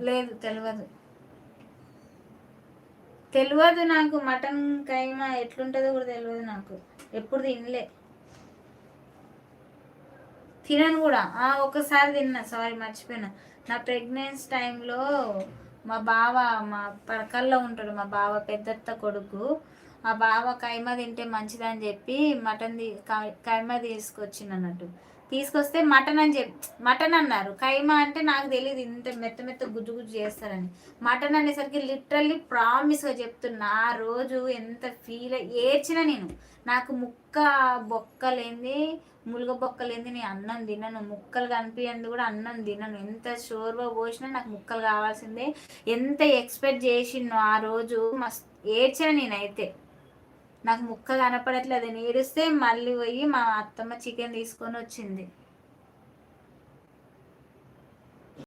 లేదు, తెలియదు. తెలియదు నాకు. మటన్ కైమా ఎట్లుంటుందో కూడా తెలియదు నాకు. ఎప్పుడు తినలే, తినను కూడా. ఒకసారి తిన్నా, సారీ మర్చిపోయినా. నా ప్రెగ్నెన్సీ టైంలో మా బావ, మా పరకల్లో ఉంటాడు మా బావ పెద్దత్త కొడుకు. ఆ బావ కైమా తింటే మంచిదని చెప్పి మటన్ కైమా తీసుకొచ్చింది. తీసుకొస్తే మటన్ అని మటన్ అన్నారు. కైమా అంటే నాకు తెలియదు ఇంత మెత్త మెత్త గుజ్జు గుజ్జు చేస్తారని. మటన్ అనేసరికి లిటరల్లీ ప్రామిస్గా చెప్తున్నా, ఆ రోజు ఎంత ఫీల్ ఏడ్చిన నేను. నాకు ముక్క బొక్కలేంది, ములుగ బొక్కలేంది నేను అన్నం తినను. ముక్కలు కనిపించింది కూడా అన్నం తినను. ఎంత షోర్గా పోసినా నాకు ముక్కలు కావాల్సిందే. ఎంత ఎక్స్పెక్ట్ చేసినో ఆ రోజు మస్తు ఏడ్చిన నేనైతే. నాకు ముక్క కనపడట్లేదు. నేను ఏడిస్తే మళ్ళీ పోయి మా అత్తమ్మ చికెన్ తీసుకొని వచ్చింది.